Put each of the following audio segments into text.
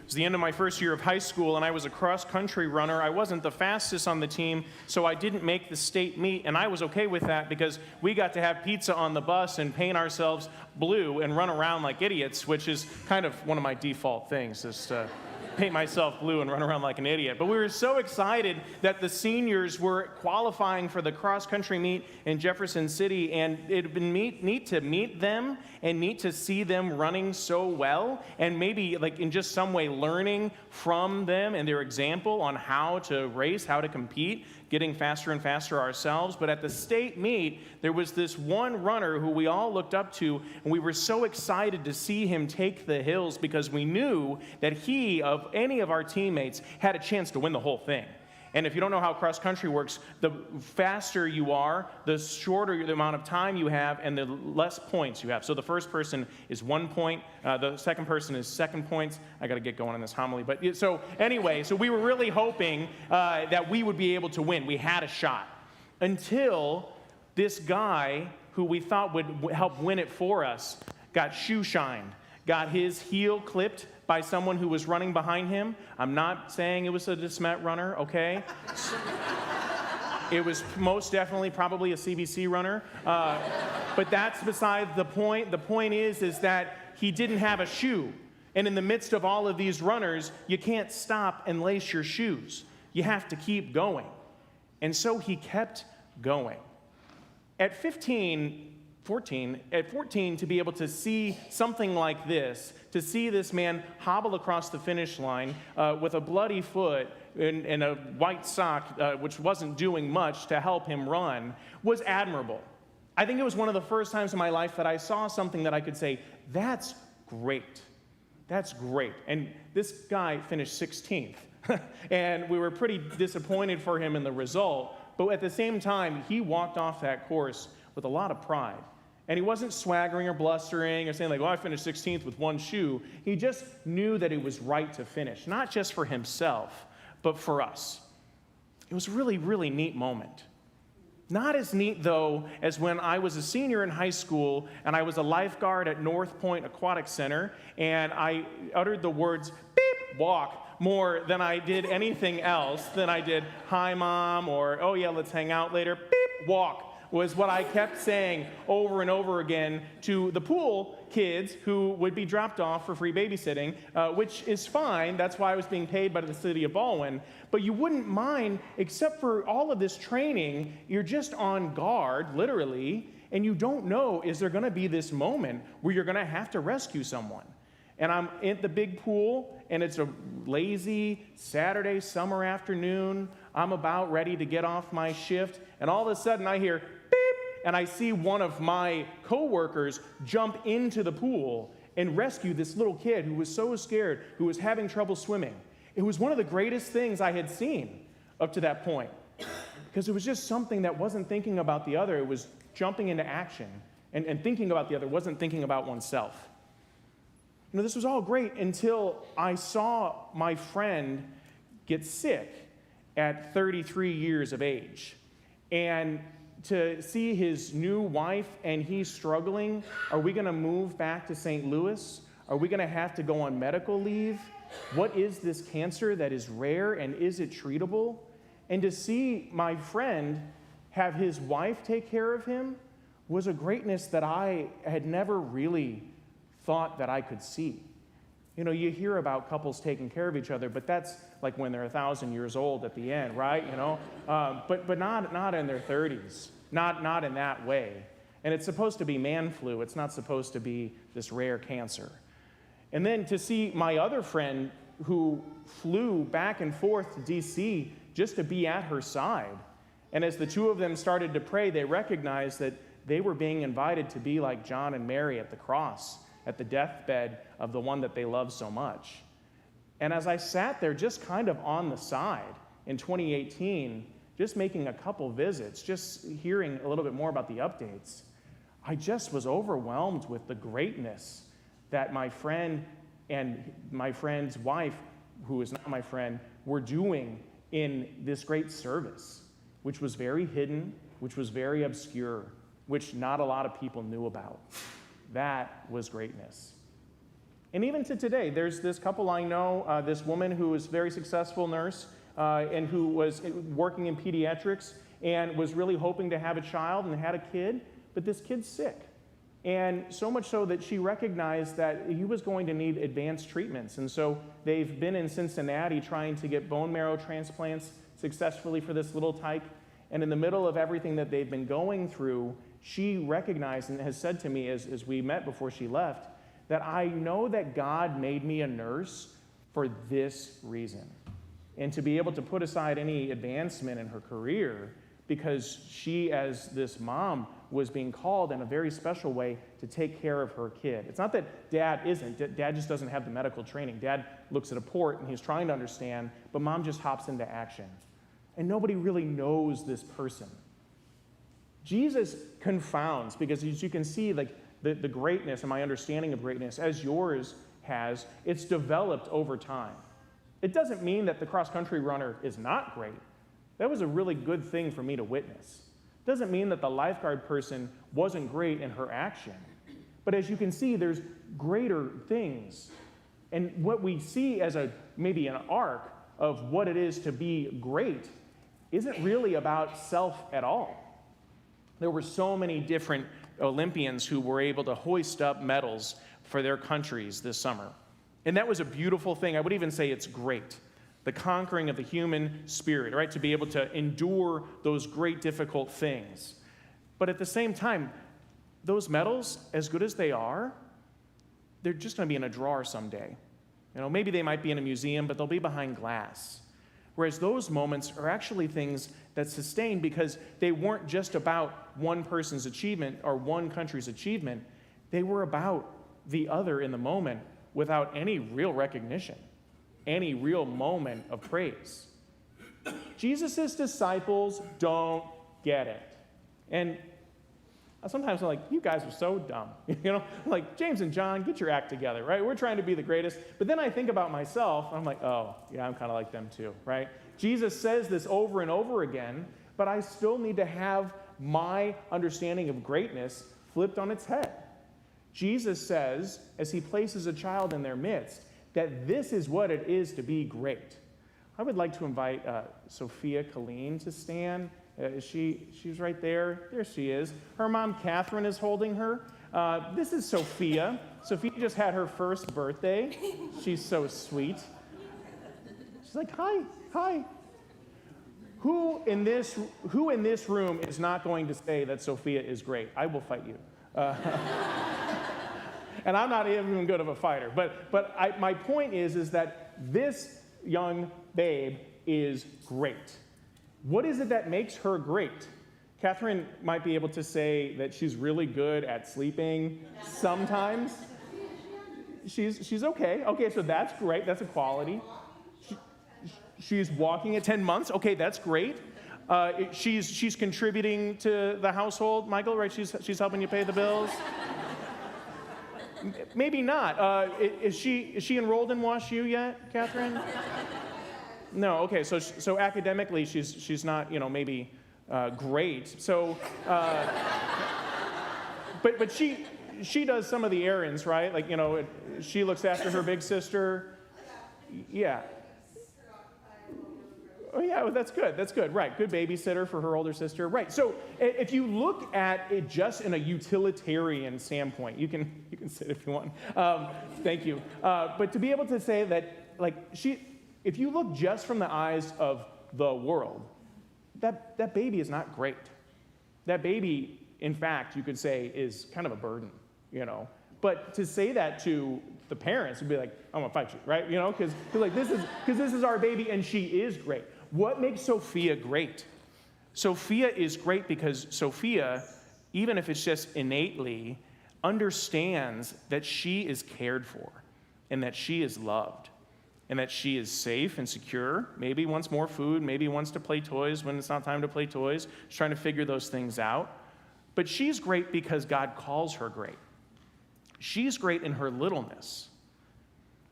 was the end of my first year of high school, and I was a cross-country runner. I wasn't the fastest on the team, so I didn't make the state meet, and I was okay with that because we got to have pizza on the bus and paint ourselves blue and run around like idiots, which is kind of one of my default things, is to paint myself blue and run around like an idiot. But we were so excited that the seniors were qualifying for the cross-country meet in Jefferson City, and it had been neat to meet them and neat to see them running so well, and maybe like in just some way learning from them and their example on how to race, how to compete, getting faster and faster ourselves. But at the state meet, there was this one runner who we all looked up to, and we were so excited to see him take the hills because we knew that he, of any of our teammates, had a chance to win the whole thing. And if you don't know how cross country works, the faster you are, the shorter the amount of time you have, and the less points you have. So the first person is 1 point, the second person is second points. I got to get going on this homily. But so anyway, so we were really hoping that we would be able to win. We had a shot until this guy who we thought would help win it for us got shoe shined, got his heel clipped by someone who was running behind him. I'm not saying it was a DeSmet runner, okay? It was most definitely probably a CBC runner. But that's beside the point. The point is that he didn't have a shoe. And in the midst of all of these runners, you can't stop and lace your shoes. You have to keep going. And so he kept going. At 14, to be able to see something like this, to see this man hobble across the finish line with a bloody foot and a white sock, which wasn't doing much to help him run, was admirable. I think it was one of the first times in my life that I saw something that I could say, that's great. That's great. And this guy finished 16th. And we were pretty disappointed for him in the result. But at the same time, he walked off that course with a lot of pride. And he wasn't swaggering or blustering or saying like, well, I finished 16th with one shoe. He just knew that it was right to finish, not just for himself, but for us. It was a really, really neat moment. Not as neat, though, as when I was a senior in high school and I was a lifeguard at North Point Aquatic Center, and I uttered the words, beep, walk, more than I did anything else, than I did, hi, Mom, or, oh, yeah, let's hang out later, beep, walk, was what I kept saying over and over again to the pool kids who would be dropped off for free babysitting, which is fine. That's why I was being paid by the city of Baldwin. But you wouldn't mind, except for all of this training, you're just on guard, literally, and you don't know, is there going to be this moment where you're going to have to rescue someone? And I'm at the big pool, and it's a lazy Saturday summer afternoon. I'm about ready to get off my shift, and all of a sudden I hear, and I see one of my coworkers jump into the pool and rescue this little kid who was so scared, who was having trouble swimming. It was one of the greatest things I had seen up to that point, because it was just something that wasn't thinking about the other. It was jumping into action, and thinking about the other wasn't thinking about oneself. You know, this was all great until I saw my friend get sick at 33 years of age. And to see his new wife and he's struggling, are we going to move back to St. Louis? Are we going to have to go on medical leave? What is this cancer that is rare, and is it treatable? And to see my friend have his wife take care of him was a greatness that I had never really thought that I could see. You know, you hear about couples taking care of each other, but that's like when they're 1,000 years old at the end, right? You know, but not in their 30s, not in that way. And it's supposed to be man flu. It's not supposed to be this rare cancer. And then to see my other friend who flew back and forth to D.C. just to be at her side. And as the two of them started to pray, they recognized that they were being invited to be like John and Mary at the cross, at the deathbed of the one that they loved so much. And as I sat there just kind of on the side in 2018, just making a couple visits, just hearing a little bit more about the updates, I just was overwhelmed with the greatness that my friend and my friend's wife, who is not my friend, were doing in this great service, which was very hidden, which was very obscure, which not a lot of people knew about. That was greatness. And even to today, there's this couple I know, this woman who is a very successful nurse and who was working in pediatrics and was really hoping to have a child and had a kid, but this kid's sick. And so much so that she recognized that he was going to need advanced treatments. And so they've been in Cincinnati trying to get bone marrow transplants successfully for this little tyke. And in the middle of everything that they've been going through, she recognized and has said to me as we met before she left, that I know that God made me a nurse for this reason. And to be able to put aside any advancement in her career because she, as this mom, was being called in a very special way to take care of her kid. It's not that dad isn't. Dad just doesn't have the medical training. Dad looks at a port and he's trying to understand, but mom just hops into action. And nobody really knows this person. Jesus confounds, because as you can see, like the greatness and my understanding of greatness, as yours has, it's developed over time. It doesn't mean that the cross-country runner is not great. That was a really good thing for me to witness. It doesn't mean that the lifeguard person wasn't great in her action. But as you can see, there's greater things. And what we see as maybe an arc of what it is to be great isn't really about self at all. There were so many different Olympians who were able to hoist up medals for their countries this summer. And that was a beautiful thing. I would even say it's great. The conquering of the human spirit, right? To be able to endure those great difficult things. But at the same time, those medals, as good as they are, they're just going to be in a drawer someday. You know, maybe they might be in a museum, but they'll be behind glass. Whereas those moments are actually things that sustain because they weren't just about one person's achievement or one country's achievement. They were about the other in the moment without any real recognition, any real moment of praise. Jesus' disciples don't get it. And sometimes I'm like, you guys are so dumb. You know, like, James and John, get your act together, right? We're trying to be the greatest. But then I think about myself, and I'm like, oh, yeah, I'm kind of like them too, right? Jesus says this over and over again, but I still need to have my understanding of greatness flipped on its head. Jesus says, as he places a child in their midst, that this is what it is to be great. I would like to invite Sophia Colleen to stand. She's right there. There she is. Her mom, Catherine, is holding her. This is Sophia. Sophia just had her first birthday. She's so sweet. She's like, hi. Who in this room is not going to say that Sophia is great? I will fight you. And I'm not even good of a fighter. But my point is that this young babe is great. What is it that makes her great? Catherine might be able to say that she's really good at sleeping sometimes. She's okay. Okay, so that's great. That's a quality. She's walking at 10 months. Okay, that's great. She's contributing to the household, Michael, right? She's helping you pay the bills. Maybe not. Is she enrolled in WashU yet, Catherine? No. Okay. So academically, she's not, maybe great. So, but she does some of the errands, right? Like, she looks after her big sister. Yeah. Oh, yeah, well, that's good, right. Good babysitter for her older sister, right. So if you look at it just in a utilitarian standpoint, you can sit if you want. Thank you. But to be able to say that, like, if you look just from the eyes of the world, that baby is not great. That baby, in fact, you could say, is kind of a burden, But to say that to the parents would be like, I'm gonna fight you, right? Because like this is our baby and she is great. What makes Sophia great? Sophia is great because Sophia, even if it's just innately, understands that she is cared for and that she is loved and that she is safe and secure. Maybe wants more food, maybe wants to play toys when it's not time to play toys. She's trying to figure those things out. But she's great because God calls her great. She's great in her littleness.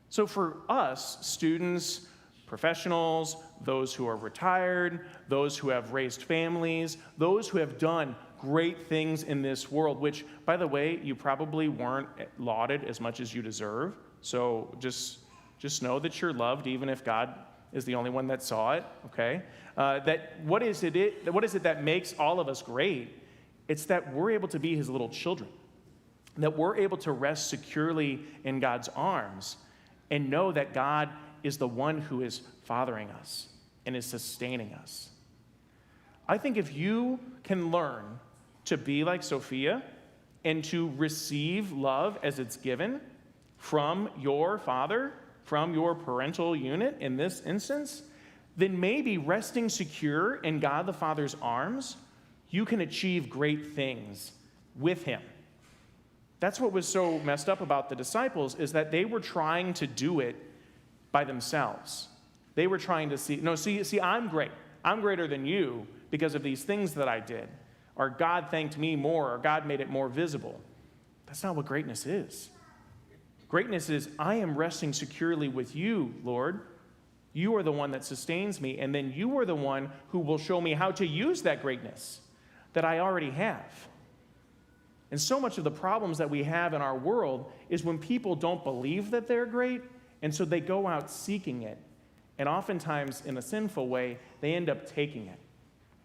So for us, students, professionals, those who are retired, those who have raised families, those who have done great things in this world, which, by the way, you probably weren't lauded as much as you deserve, So just know that you're loved, even if God is the only one that saw it, okay? What is it that makes all of us great? It's that we're able to be his little children, that we're able to rest securely in God's arms and know that God is the one who is fathering us and is sustaining us. I think if you can learn to be like Sophia and to receive love as it's given from your father, from your parental unit in this instance, then maybe resting secure in God the Father's arms, you can achieve great things with him. That's what was so messed up about the disciples, is that they were trying to do it by themselves. They were trying to see, I'm great. I'm greater than you because of these things that I did. Or God thanked me more, or God made it more visible. That's not what greatness is. Greatness is, I am resting securely with you, Lord. You are the one that sustains me, and then you are the one who will show me how to use that greatness that I already have. And so much of the problems that we have in our world is when people don't believe that they're great, and so they go out seeking it. And oftentimes, in a sinful way, they end up taking it.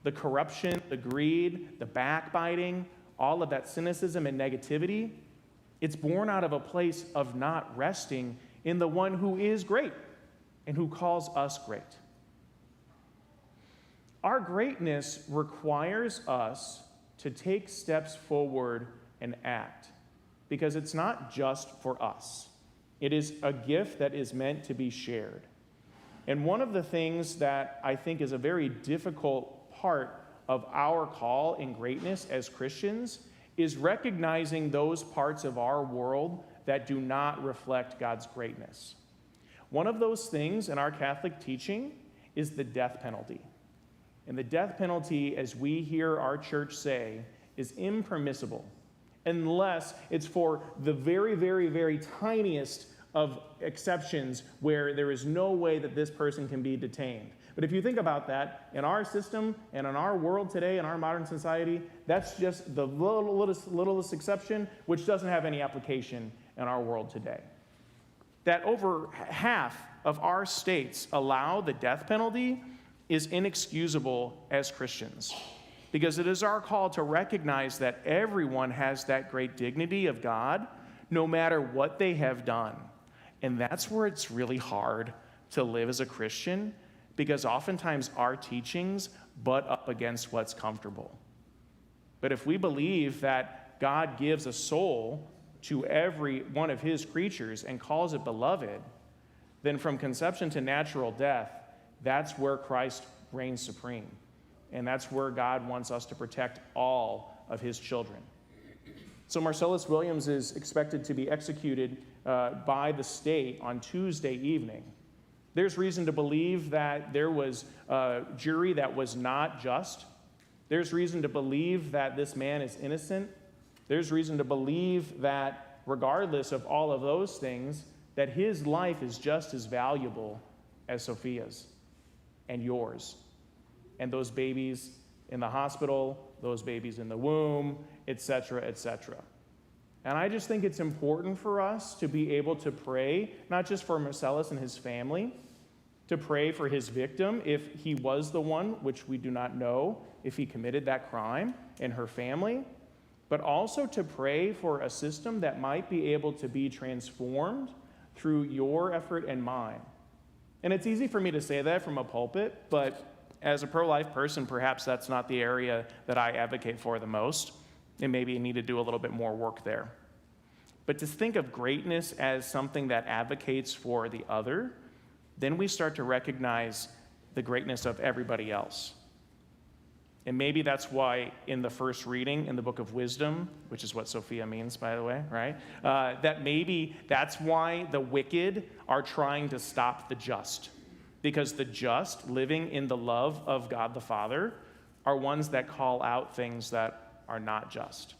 The corruption, the greed, the backbiting, all of that cynicism and negativity, it's born out of a place of not resting in the one who is great and who calls us great. Our greatness requires us to take steps forward and act, because it's not just for us. It is a gift that is meant to be shared. And one of the things that I think is a very difficult part of our call in greatness as Christians is recognizing those parts of our world that do not reflect God's greatness. One of those things in our Catholic teaching is the death penalty. And the death penalty, as we hear our church say, is impermissible unless it's for the very, very, very tiniest of exceptions where there is no way that this person can be detained. But if you think about that, in our system and in our world today, in our modern society, that's just the littlest exception, which doesn't have any application in our world today. That over half of our states allow the death penalty is inexcusable as Christians, because it is our call to recognize that everyone has that great dignity of God, no matter what they have done. And that's where it's really hard to live as a Christian, because oftentimes our teachings butt up against what's comfortable. But if we believe that God gives a soul to every one of his creatures and calls it beloved, then from conception to natural death, that's where Christ reigns supreme. And that's where God wants us to protect all of his children. So Marcellus Williams is expected to be executed by the state on Tuesday evening. There's reason to believe that there was a jury that was not just. There's reason to believe that this man is innocent. There's reason to believe that regardless of all of those things, that his life is just as valuable as Sophia's and yours. And those babies in the hospital, those babies in the womb, etc., etc. And I just think it's important for us to be able to pray, not just for Marcellus and his family, to pray for his victim if he was the one, which we do not know, if he committed that crime, and her family, but also to pray for a system that might be able to be transformed through your effort and mine. And it's easy for me to say that from a pulpit, but as a pro-life person, perhaps that's not the area that I advocate for the most, and maybe you need to do a little bit more work there. But to think of greatness as something that advocates for the other, then we start to recognize the greatness of everybody else. And maybe that's why in the first reading in the book of Wisdom, which is what Sophia means, by the way, right? That maybe that's why the wicked are trying to stop the just. Because the just, living in the love of God the Father, are ones that call out things that are not just.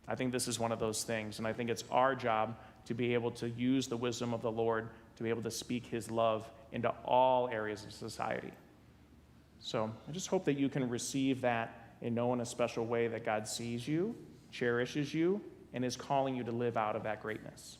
I think this is one of those things, and I think it's our job to be able to use the wisdom of the Lord to be able to speak his love into all areas of society. So I just hope that you can receive that and know in a special way that God sees you, cherishes you, and is calling you to live out of that greatness.